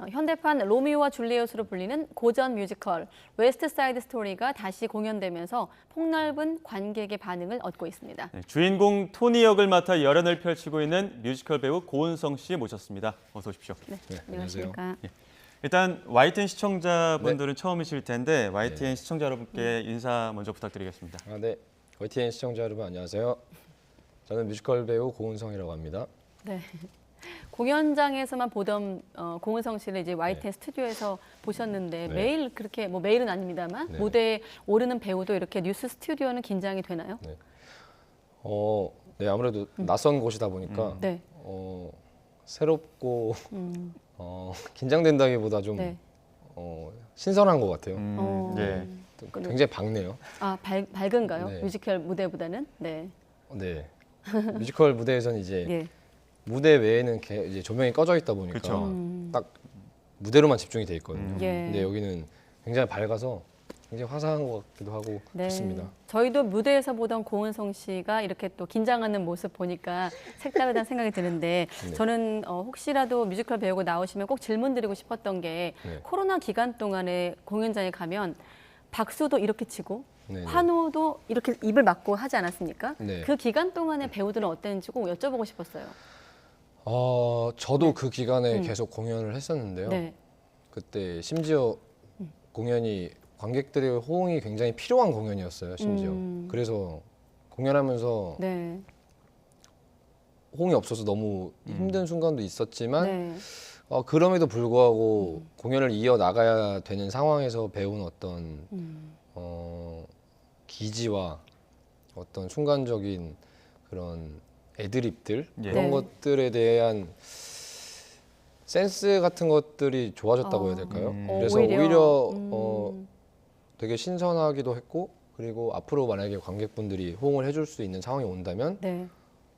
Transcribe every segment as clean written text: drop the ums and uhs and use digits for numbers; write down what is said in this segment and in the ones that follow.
현대판 로미오와 줄리엣으로 불리는 고전 뮤지컬 웨스트 사이드 스토리가 다시 공연되면서 폭넓은 관객의 반응을 얻고 있습니다. 네, 주인공 토니 역을 맡아 열연을 펼치고 있는 뮤지컬 배우 고은성 씨 모셨습니다. 어서 오십시오. 네, 안녕하세요. 안녕하십니까. 일단 YTN 시청자분들은 처음이실 텐데 YTN 시청자 여러분께 인사 먼저 부탁드리겠습니다. 네. YTN 시청자 여러분 안녕하세요. 저는 뮤지컬 배우 고은성이라고 합니다. 네. 공연장에서만 보던 고은성 씨를 이제 YTN 스튜디오에서 보셨는데 네. 매일 그렇게 뭐 매일은 아닙니다만 네. 무대에 오르는 배우도 이렇게 뉴스 스튜디오는 긴장이 되나요? 네. 네, 아무래도 낯선 곳이다 보니까 네. 새롭고 긴장된다기보다 좀 네. 신선한 것 같아요. 예. 굉장히 밝네요. 아, 밝은가요? 네. 뮤지컬 무대보다는? 네. 네. 뮤지컬 무대에서는 이제 예. 무대 외에는 이제 조명이 꺼져 있다 보니까 그쵸. 딱 무대로만 집중이 돼 있거든요. 예. 근데 여기는 굉장히 밝아서 굉장히 화사한 것 같기도 하고 네. 좋습니다. 저희도 무대에서 보던 고은성 씨가 이렇게 또 긴장하는 모습 보니까 색다르다는 생각이 드는데 네. 저는 혹시라도 뮤지컬 배우고 나오시면 꼭 질문 드리고 싶었던 게 네. 코로나 기간 동안에 공연장에 가면 박수도 이렇게 치고 네, 네. 환호도 이렇게 입을 막고 하지 않았습니까? 네. 그 기간 동안에 배우들은 어땠는지 꼭 여쭤보고 싶었어요. 저도 그 기간에 계속 공연을 했었는데요. 네. 그때 심지어 공연이 관객들의 호응이 굉장히 필요한 공연이었어요. 심지어. 그래서 공연하면서 네. 호응이 없어서 너무 힘든 순간도 있었지만 네. 그럼에도 불구하고 공연을 이어 나가야 되는 상황에서 배운 어떤 기지와 어떤 순간적인 그런 애드립들 예. 그런 네. 것들에 대한 센스 같은 것들이 좋아졌다고 해야 될까요? 그래서 오히려 되게 신선하기도 했고 그리고 앞으로 만약에 관객분들이 호응을 해줄 수 있는 상황이 온다면 네.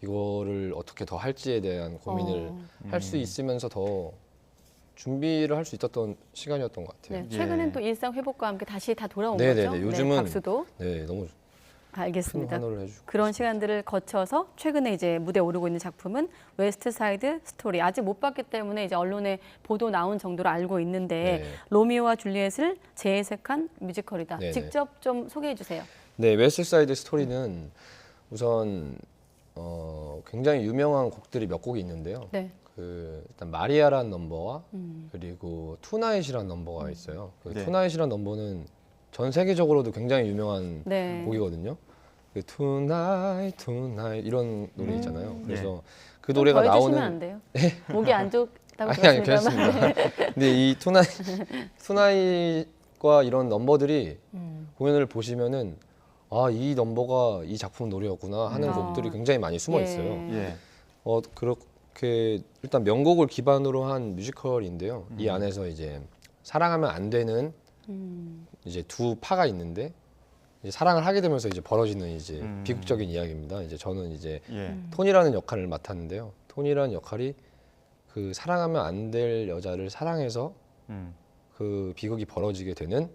이거를 어떻게 더 할지에 대한 고민을 할 수 있으면서 더 준비를 할 수 있었던 시간이었던 것 같아요. 네. 예. 최근엔 또 일상 회복과 함께 다시 다 돌아온 네네네. 거죠? 요즘은 박수도. 네, 너무 큰 알겠습니다. 환호를 해주고 그런 시간들을 거쳐서 최근에 이제 무대에 오르고 있는 작품은 웨스트 사이드 스토리. 아직 못 봤기 때문에 이제 언론에 보도 나온 정도로 알고 있는데 네. 로미오와 줄리엣을 재해석한 뮤지컬이다. 네네. 직접 좀 소개해 주세요. 네, 웨스트 사이드 스토리는 우선 굉장히 유명한 곡들이 몇 곡이 있는데요. 네. 일단 마리아라는 넘버와 그리고 투나잇이라는 넘버가 있어요. 그 네. 투나잇이라는 넘버는 전 세계적으로도 굉장히 유명한 네. 곡이거든요. 그 Tonight, Tonight 이런 노래 있잖아요. 그래서 그 좀 노래가 더 해주시면 나오는 안 돼요? 목이 안 좋다고 아니 들었습니다만. 괜찮습니다. 근데 이 투나잇과 이런 넘버들이 공연을 보시면은 이 넘버가 이 작품 노래였구나 하는 곡들이 굉장히 많이 숨어 있어요. 예. 그렇게 일단 명곡을 기반으로 한 뮤지컬인데요. 이 안에서 이제 사랑하면 안 되는 이제 두 파가 있는데 이제 사랑을 하게 되면서 이제 벌어지는 이제 비극적인 이야기입니다. 이제 저는 이제 예. 톤이라는 역할을 맡았는데요. 톤이라는 역할이 그 사랑하면 안 될 여자를 사랑해서 그 비극이 벌어지게 되는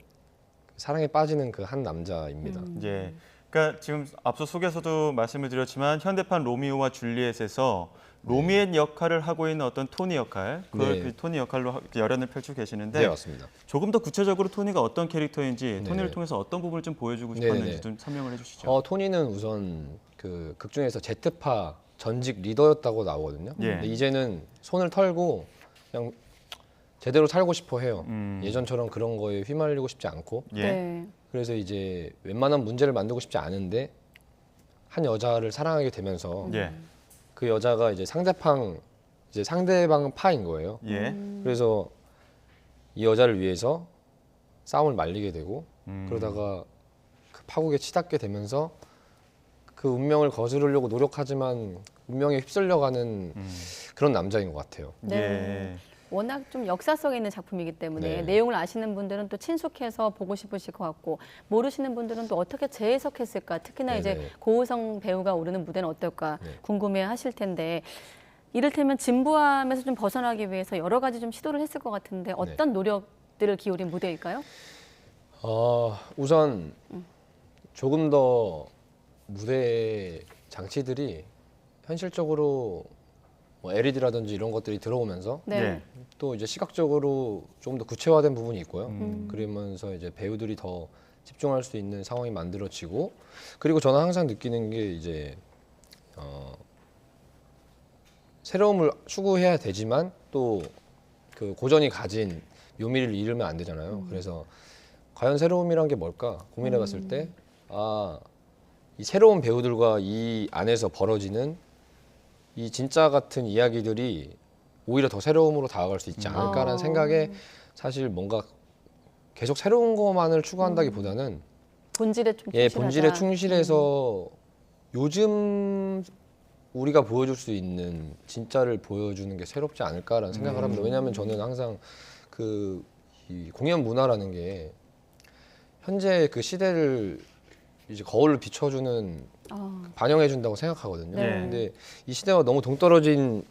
사랑에 빠지는 그 한 남자입니다. 예. 그러니까 지금 앞서 소개에서도 말씀을 드렸지만 현대판 로미오와 줄리엣에서 로미엣 역할을 하고 있는 어떤 토니 역할, 그걸 네. 그 토니 역할로 열연을 펼치고 계시는데 네, 맞습니다. 조금 더 구체적으로 토니가 어떤 캐릭터인지, 토니를 네. 통해서 어떤 부분을 좀 보여주고 네네네. 싶었는지 좀 설명을 해주시죠. 토니는 우선 그 극 중에서 Z파 전직 리더였다고 나오거든요. 예. 근데 이제는 손을 털고 그냥 제대로 살고 싶어 해요. 음. 예전처럼 그런 거에 휘말리고 싶지 않고. 예. 네. 그래서 이제 웬만한 문제를 만들고 싶지 않은데 한 여자를 사랑하게 되면서 예. 그 여자가 이제 상대방 파인 거예요. 예. 그래서 이 여자를 위해서 싸움을 말리게 되고 그러다가 그 파국에 치닫게 되면서 그 운명을 거스르려고 노력하지만 운명에 휩쓸려가는 그런 남자인 것 같아요. 네. 예. 워낙 좀 역사성이 있는 작품이기 때문에 네. 내용을 아시는 분들은 또 친숙해서 보고 싶으실 것 같고 모르시는 분들은 또 어떻게 재해석했을까 특히나 네네. 이제 고우성 배우가 오르는 무대는 어떨까 네. 궁금해 하실 텐데 이를테면 진부함에서 좀 벗어나기 위해서 여러 가지 좀 시도를 했을 것 같은데 어떤 노력들을 기울인 무대일까요? 우선 조금 더 무대 장치들이 현실적으로 뭐 LED라든지 이런 것들이 들어오면서 네. 예. 또 이제 시각적으로 좀 더 구체화된 부분이 있고요. 음. 그러면서 이제 배우들이 더 집중할 수 있는 상황이 만들어지고, 그리고 저는 항상 느끼는 게 이제 새로움을 추구해야 되지만 또 그 고전이 가진 묘미를 잃으면 안 되잖아요. 그래서 과연 새로움이란 게 뭘까 고민해봤을 때, 이 새로운 배우들과 이 안에서 벌어지는 이 진짜 같은 이야기들이 오히려 더 새로움으로 다가갈 수 있지 않을까라는 생각에, 사실 뭔가 계속 새로운 것만을 추구한다기보다는 본질에 좀 예, 충실하자. 본질에 충실해서 요즘 우리가 보여줄 수 있는 진짜를 보여주는 게 새롭지 않을까라는 생각을 합니다. 왜냐하면 저는 항상 이 공연 문화라는 게 현재 그 시대를 이제 거울로 비춰주는, 반영해준다고 생각하거든요. 네. 근데 이 시대와 너무 동떨어진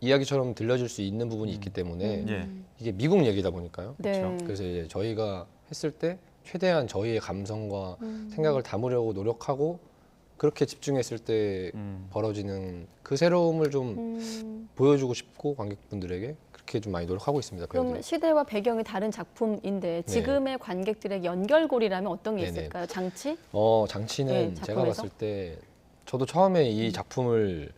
이야기처럼 들려질 수 있는 부분이 있기 때문에 예. 이게 미국 얘기다 보니까요. 네. 그렇죠. 그래서 이제 저희가 했을 때 최대한 저희의 감성과 생각을 담으려고 노력하고, 그렇게 집중했을 때 벌어지는 그 새로움을 좀 보여주고 싶고, 관객분들에게 그렇게 좀 많이 노력하고 있습니다. 그럼 배우들이. 시대와 배경이 다른 작품인데 지금의 관객들의 연결고리라면 어떤 게 네네. 있을까요? 장치? 장치는 네, 제가 작품에서? 봤을 때 저도 처음에 이 작품을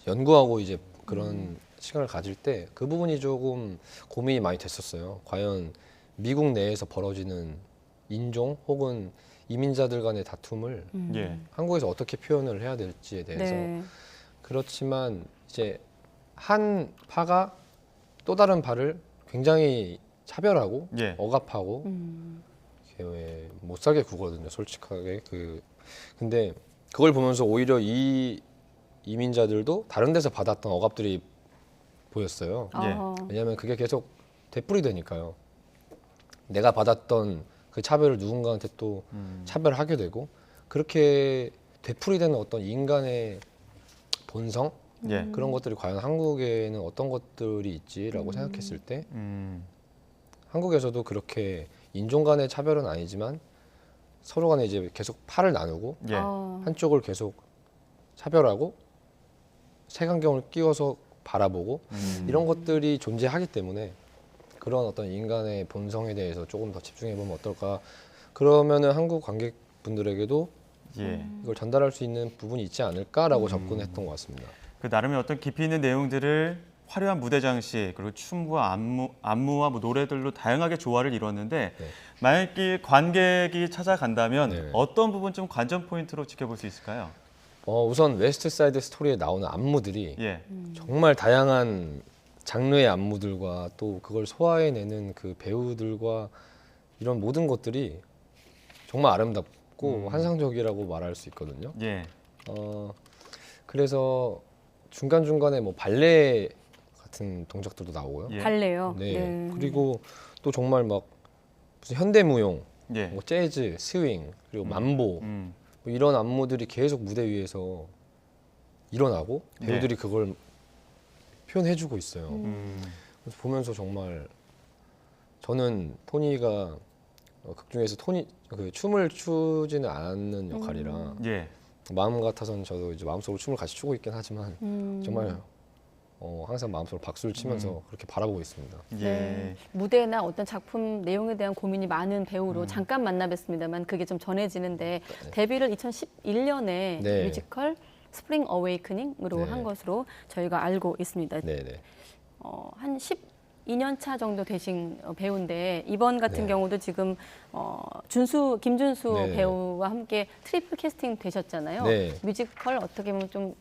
연구하고 이제 그런 시간을 가질 때 그 부분이 조금 고민이 많이 됐었어요. 과연 미국 내에서 벌어지는 인종 혹은 이민자들 간의 다툼을 예. 한국에서 어떻게 표현을 해야 될지에 대해서. 네. 그렇지만 이제 한 파가 또 다른 파를 굉장히 차별하고 예. 억압하고 이렇게 못 살게 구거든요, 솔직하게. 근데 그걸 보면서 오히려 이 이민자들도 다른 데서 받았던 억압들이 보였어요. 왜냐하면 그게 계속 되풀이되니까요. 내가 받았던 그 차별을 누군가한테 또 차별하게 되고, 그렇게 되풀이되는 어떤 인간의 본성, 예. 그런 것들이 과연 한국에는 어떤 것들이 있지라고 생각했을 때, 한국에서도 그렇게 인종 간의 차별은 아니지만 서로 간에 이제 계속 팔을 나누고 예. 한쪽을 계속 차별하고 색안경을 끼워서 바라보고 이런 것들이 존재하기 때문에, 그런 어떤 인간의 본성에 대해서 조금 더 집중해 보면 어떨까. 그러면은 한국 관객분들에게도 예. 이걸 전달할 수 있는 부분이 있지 않을까라고 접근했던 것 같습니다. 그 나름의 어떤 깊이 있는 내용들을 화려한 무대 장식 그리고 춤과 안무와 뭐 노래들로 다양하게 조화를 이뤘는데 네. 만약에 관객이 찾아간다면 네. 어떤 부분 좀 관전 포인트로 지켜볼 수 있을까요? 우선 웨스트 사이드 스토리에 나오는 안무들이 예. 정말 다양한 장르의 안무들과 또 그걸 소화해내는 그 배우들과 이런 모든 것들이 정말 아름답고 환상적이라고 말할 수 있거든요. 예. 그래서 중간중간에 뭐 발레 같은 동작들도 나오고요. 예. 발레요. 네. 그리고 또 정말 막 무슨 현대무용, 예. 뭐 재즈, 스윙, 그리고 만보, 음. 뭐 이런 안무들이 계속 무대 위에서 일어나고 배우들이 그걸 표현해주고 있어요. 그래서 보면서 정말 저는 토니가 극 중에서 그 춤을 추지는 않는 역할이라 예. 마음 같아서는 저도 이제 마음속으로 춤을 같이 추고 있긴 하지만 정말 항상 마음속으로 박수를 치면서 그렇게 바라보고 있습니다. 예. 네. 무대나 어떤 작품 내용에 대한 고민이 많은 배우로 잠깐 만나 뵀습니다만 그게 좀 전해지는데 데뷔를 2011년에 네. 뮤지컬 스프링 어웨이크닝으로 네. 한 것으로 저희가 알고 있습니다. 네네. 한 12년 차 정도 되신 배우인데 이번 같은 네. 경우도 지금 김준수 네. 배우와 함께 트리플 캐스팅 되셨잖아요. 네. 뮤지컬 어떻게 보면 좀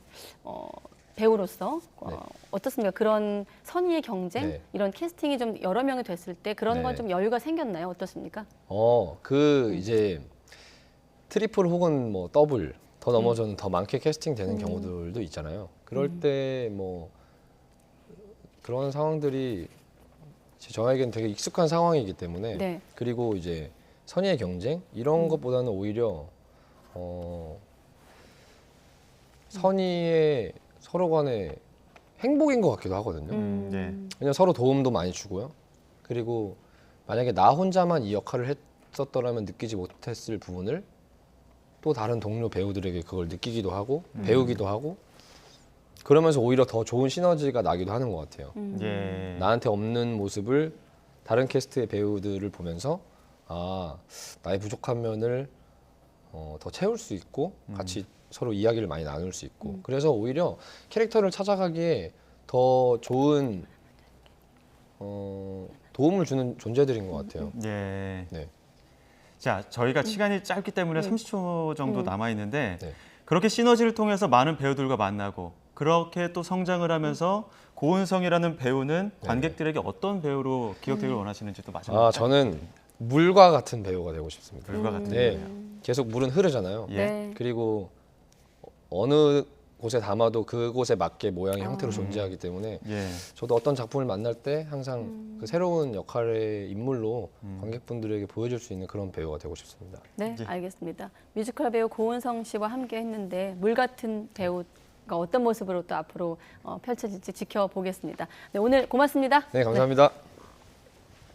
배우로서 네. 어떻습니까? 그런 선의의 경쟁 네. 이런 캐스팅이 좀 여러 명이 됐을 때 그런 건 네. 좀 여유가 생겼나요? 어떻습니까? 이제 트리플 혹은 뭐 더블 더 넘어서는 더 많게 캐스팅 되는 경우들도 있잖아요. 그럴 때 뭐 그런 상황들이 저에겐 되게 익숙한 상황이기 때문에 네. 그리고 이제 선의의 경쟁 이런 것보다는 오히려 선의의 서로 간의 행복인 것 같기도 하거든요. 예. 왜냐면 서로 도움도 많이 주고요. 그리고 만약에 나 혼자만 이 역할을 했었더라면 느끼지 못했을 부분을 또 다른 동료 배우들에게 그걸 느끼기도 하고 배우기도 하고 그러면서 오히려 더 좋은 시너지가 나기도 하는 것 같아요. 예. 나한테 없는 모습을 다른 캐스트의 배우들을 보면서 아 나의 부족한 면을 더 채울 수 있고 같이 서로 이야기를 많이 나눌 수 있고 그래서 오히려 캐릭터를 찾아가기에 더 좋은 도움을 주는 존재들인 것 같아요. 예. 네. 자, 저희가 시간이 짧기 때문에 30초 정도 남아 있는데 네. 그렇게 시너지를 통해서 많은 배우들과 만나고 그렇게 또 성장을 하면서 고은성이라는 배우는 관객들에게 어떤 배우로 기억되기를 원하시는지 또 마지막으로. 아 저는 물과 같은 배우가 되고 싶습니다. 물과 같은 네. 배우. 계속 물은 흐르잖아요. 예. 네. 그리고 어느 곳에 담아도 그곳에 맞게 모양의 형태로 존재하기 때문에 예. 저도 어떤 작품을 만날 때 항상 그 새로운 역할의 인물로 관객분들에게 보여줄 수 있는 그런 배우가 되고 싶습니다. 네, 예. 알겠습니다. 뮤지컬 배우 고은성 씨와 함께 했는데 물 같은 배우가 어떤 모습으로 또 앞으로 펼쳐질지 지켜보겠습니다. 네, 오늘 고맙습니다. 네, 감사합니다.